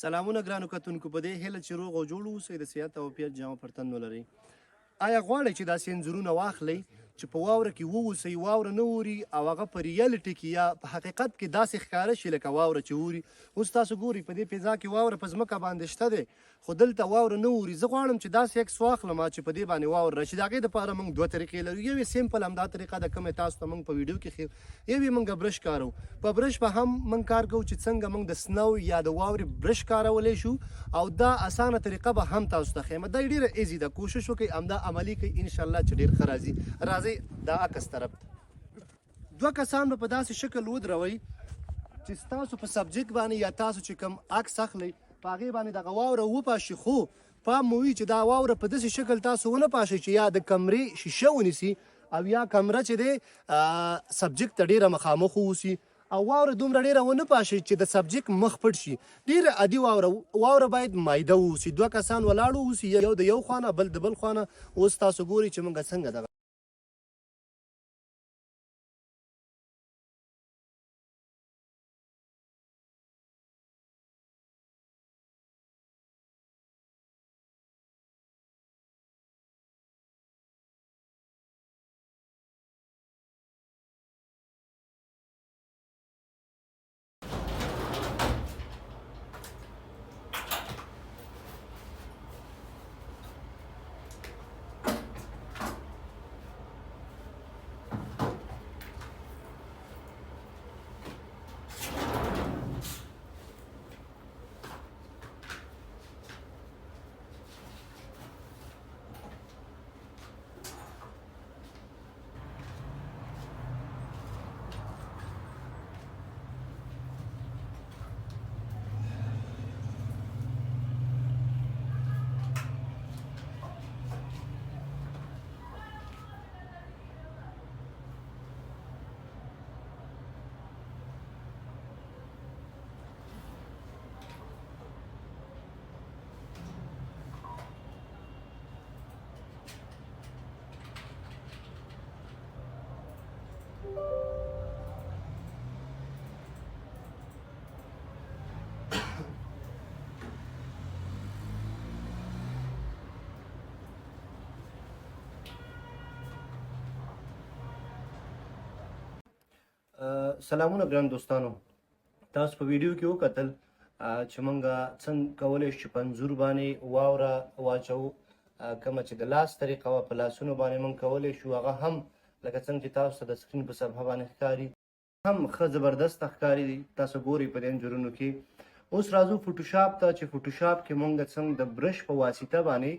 سلامونه ګرانو کتونکو په دې هیله چې روغ او جوړ اوسئ د صحت او عافیت جامه پر تن ولرئ. آیا غواړئ چې داسې انځورونه واخلئ چې په واوره کې واوسئ، واوره نه اوري او هغه په ریالټي کې یا په حقیقت کې داسې ښکاره شي لکه واوره چې اوري؟ اوس تاسو ګورئ په دې فضا کې واوره په ځمکه باندې شته دی، خو دلته واوره نه اوري. زه غواړم چې داسې عکس واخلم چې په دې باندې واوره راشي. د هغې دپاره موږ دوه طریقې لرو. یو یې سمپل همدا طریقه ده کومې تاسو ته موږ په ویډیو کې ښیو، یو یې موږ برش کاروو. په برش به هم موږ کار کوو چې څنګه موږ د سنو یا د واورې برش کارولی شو، او دا اسانه طریقه به هم تاسو ته ښیم. دا ډېره ایزي ده، کوشش وکړئ همدا عملي کړئ، انشاءالله چې ډېر ښه راځي. راځئ دا عکس طرف ته. دوه کسان به په داسې شکل ودروئ چې ستاسو په سبجیکټ باندې یا تاسو چې کوم عکس اخلئ په هغې باندې دغه واوره وپاشي، خو پام مو وي چې دا واوره په داسې شکل تاسو ونه پاشئ چې یا د کمرې شیشه ونیسي او یا کمره چې دی سبجیکټ ته ډېره مخامخ واوسي، او واوره دومره ډېره ونه پاشئ چې د سبجیکټ مخ پټ شي. ډېره عادي واوره باید مایده واوسي. دوه کسان ولاړ واوسي، یو د یو خوا نه بل د بل خوا نه. اوس تاسو ګورئ چې موږ څنګه دغه سلامونه ګران دوستانو. تاسو په ویډیو کې وکتل چې موږ څنګه کولی شو چې په انځور باندې واوره واچوو. کومه چې د لاس طریقه وه په لاسونو باندې موږ کولی شو، هغه هم لکه څنګه چې تاسو ته د سکرین په صفحه باندې ښکاري هم ښه زبردسته ښکاري. تاسو ګورئ په دې انځورونو کې. اوس راځو فوټوشاپ ته چې فوټوشاپ کې موږ څنګه د برش په واسطه باندې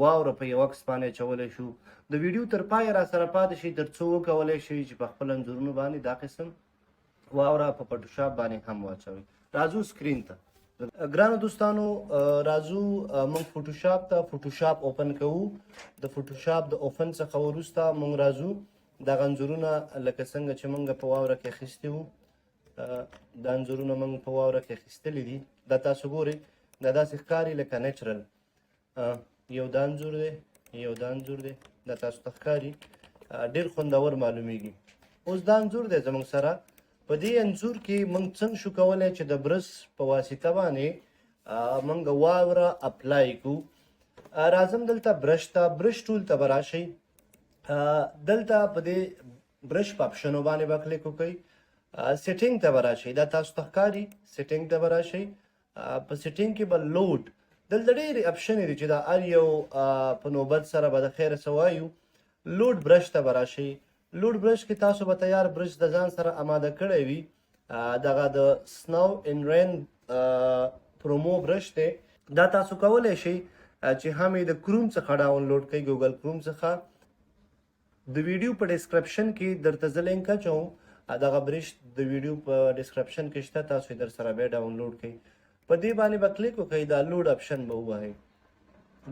واوره په یو عکس باندې اچولی شو. د ویډیو تر پایه را سره پاتې شئ تر څو وکولی شئ چې په خپل انځورونو باندې دا قسم واوره په فوټوشاپ باندې هم واچوئ. راځو سکرین ته. ګرانو دوستانو، راځو موږ فوټوشاپ ته فوټوشاپ اوپن کوو. د فوټوشاپ د اوپن څخه وروسته موږ راځو دغه انځورونه لکه څنګه چې موږ په واوره کې اخیستي وو، دا انځورونه موږ په واوره کې اخیستلي دي. دا تاسو ګورئ، دا داسې ښکاري لکه نیچرل. یو دا انځور دی، یو دا انځور دی، دا تاسو ته ښکاري ډېر خوندور معلومیږي. اوس دا انځور دی زموږ سره. په دې انځور کې موږ څنګه شو کولی چې د برس په واسطه باندې موږ واوره اپلای کړو. راځم دلته برش ته، برش ټول ته به راشئ. دلته په دې برش په اپشنو باندې به کلیک وکړئ. سیټینګ ته به راشئ، دا تاسو ته ښکاري. سیټینګ ته به راشئ. په سیټینګ کې به لوډ، دلته ډېرې اپشنې دي چې دا هر یو په نوبت سره به د خیره څه وایو. لوډ برش ته به راشئ. لوډ برش کې تاسو به تیار برش د ځان سره اماده کړی وي. دغه د سنو ان رین پرومو برش دی. دا تاسو کولی شئ چې هم یې د کروم څخه ډاونلوډ کړئ، ګوګل کروم څخه. د ویډیو په ډسکرپشن کې درته زه لینک اچوم. دغه برش د ویډیو په ډسکرپشن کې شته، تاسو یې در سره بیا ډاونلوډ کړئ. په دې باندې به کلیک وکړئ، دا لوډ اپشن به ووهئ.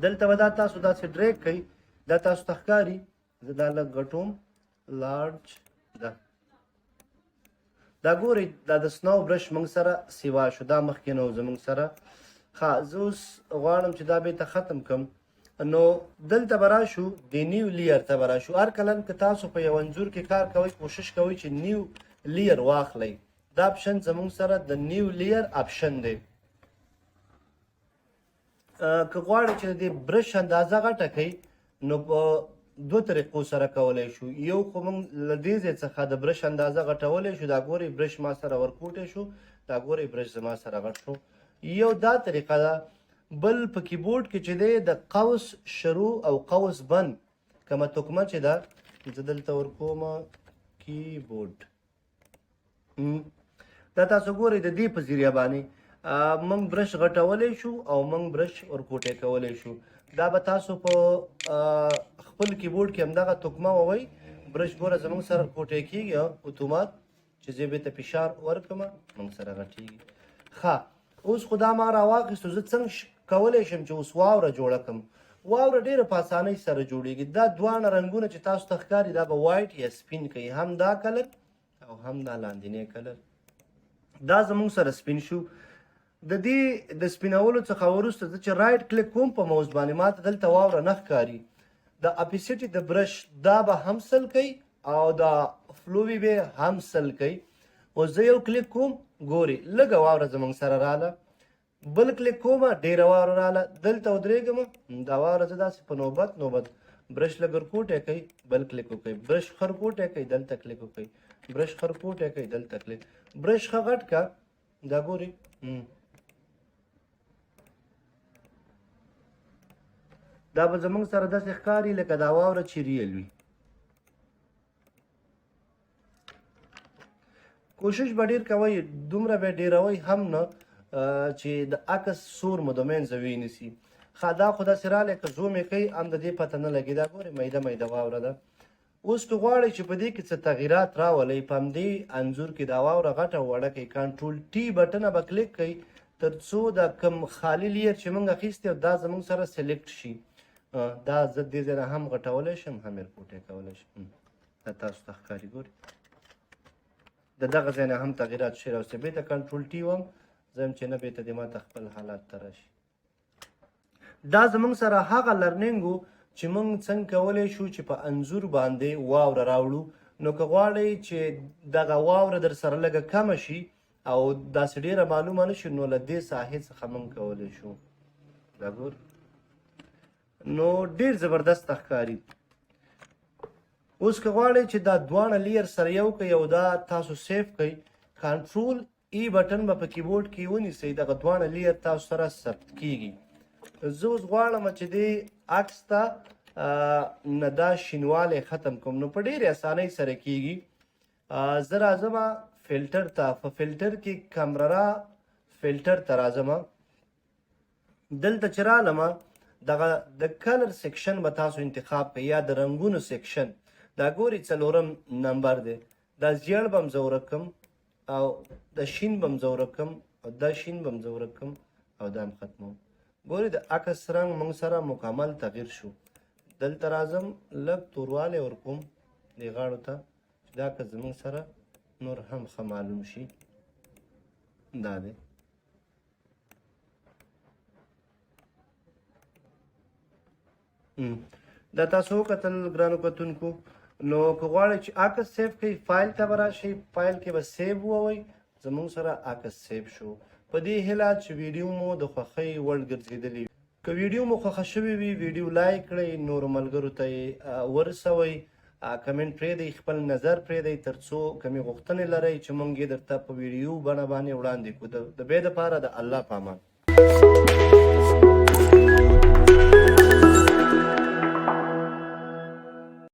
دلته به دا تاسو داسې ډریګ کړئ. دا تاسو ته ښکاري. زه دا لږ غټوم، لارج ده. دا ګورئ، دا د سنو برش موږ سره سیوا شو، دا مخکې نه و زموږ سره. ښه، زه اوس غواړم چې دا بیرته ختم کړم. نو دلته به راشو، د نیو لیر ته به راشو. هر کله که تاسو په یو انځور کې کار کوئ، کوشش کوئ چې نیو لیر واخلئ. دا اپشن زموږ سره د نیو لیر اپشن دی. که غواړئ چې د دې برش اندازه غټه کوي نو په دوه طریقو سره کولی شو. یو خو موږ له دې ځای څخه د برش اندازه غټولی شو. دا ګورئ برش ما سره ورکوټی شو، دا ګورئ برش زما سره غټ شو. یو دا طریقه ده. بل په کیبورډ کې چې دی د قوس شروع او قوس بند کومه تکمه چې ده زه دلته ورکوم کیبورډ، دا تاسو ګورئ د دې په ذریعه باندې موږ برش غټولی شو او موږ برش ورکوټی کولی شو. دا به تاسو په خپل کیبورډ کې همدغه تکمه ووئ برش ګوره زموږ سره کوټی کېږي اتومات چې زه بېرته فشار ورکړم موږ سره غټېږي. ښه اوس خو دا ما راواخیستو، زه څنګه کولی شم چې اوس واوره جوړه کړم. واوره ډېره په اسانۍ سره جوړېږي. دا دواړه رنګونه چې تاسو ته ښکاري دا به وایټ یا سپین کوي، هم دا کلر او هم دا لاندینی کلر. دا زموږ سره سپین شو. د دې د سپینولو څخه وروسته زه چې رایټ کلیک کوم په موس باندې ماته دلته واوره نه ښکاري. د اپیسیټي د برش دا به هم سل کوي او دا فلووي به هم سل کوي. اوس زه یو کلیک کوم ګوري لږه واوره زموږ سره راله، بل کلیک کوم ډېره واوره راله، دلته ودرېږم دا واوره زه داسې په نوبت برش لږ ورکوټی کوي بل کلیک وکوئ، برش ښه ورکوټی کوي دلته کلیک وکوئ، برش ښه ورکوټی کوي دلته کلیک، برش ښه غټ که دا ګوري دا به زموږ سره داسې ښکاري لکه دا واوره چې ریل وي. کوشش به ډېر کوئ دومره به ډېروئ هم نه چې د عکس سور مو د منځه وینیسي. ښه دا خو داسې رالی که زوم یې کوي هم د دې پته نه لګي. دا ګورئ میده میده واوره ده. اوس که غواړئ چې په دې کې څه تغییرات راولئ په همدې انځور کې دا واوره غټه وړه کوئ کنټرول ټي بټنه به کلیک کوئ تر څو دا کم خالي لیر چې موږ اخیستی دا زموږ سره سلیکټ شي. دا زه دې ځای نه هم غټولی شم هم یې رپوټی کولی شم. دا تاسو ته ښکاري ګورئ د دغه ځای نه هم تغییرات شي راوستي. بېرته کنټرول ټي وم زه یم چې نه بېرته دې ماته خپل حالات ته راشي. دا زموږ سره هغه لرنینګ و چې موږ څنګه کولی شو چې په انځور باندې واوره راوړو. نو که غواړئ چې دغه واوره در سره لږه کمه شي او داسې ډېره معلومه نه شي نو له دې ساحې څخه موږ کولی شو. دا ګور نو ډېر زبردسته ښکاري. اوس که غواړئ چې دا دواړه لیر سره یو کړئ او دا تاسو سیف کړئ کنټرول ای بټن به په کیبورډ کې ونیسئ دغه دواړه لیر تاسو سره ثبت کیږي. زه اوس غواړم چې دې عکس ته نه دا شینوالی ختم کړم نو په ډېرې اسانۍ سره کیږي. زه راځم فلټر ته، په فلټر کې کمررا فلټر ته راځم. دلته چې رالم دغه د کلر سیکشن به تاسو انتخاب کړئ یا د رنګونو سیکشن. دا ګورئ څلورم نمبر دی. دا زیړ به م زه ورکم او د شین به م زه ورکم او دا شین به م زه ورکم او دا م ختموم. ګورئ د عکس رنګ موږ سره مکمل تغییر شو. دلته راځم لږ توروالی ورکوم دې غاړو ته چې دا که زموږ سره نور هم ښه معلوم شي. دا دی دا تاسو وکتل ګرانو کتونکو. نو که غواړئ چې عکس سیف کړئ فایل ته به راشئ، فایل کې به سیو ووایئ. زموږ سره عکس سیف شو. په دې هیله چې ویډیو مو د خوښۍ وړ ګرځېدلې وي. که ویډیو مو خوښه شوې وي ویډیو لایک کړئ، نورو ملګرو ته یې ورسوئ، کمنټ پرېږدئ، خپل نظر پرېږدئ تر څو کومې غوښتنې لرئ چې موږ یې درته په ویډیو بڼه باندې وړاندې کړو. د بیا دپاره د الله په امان.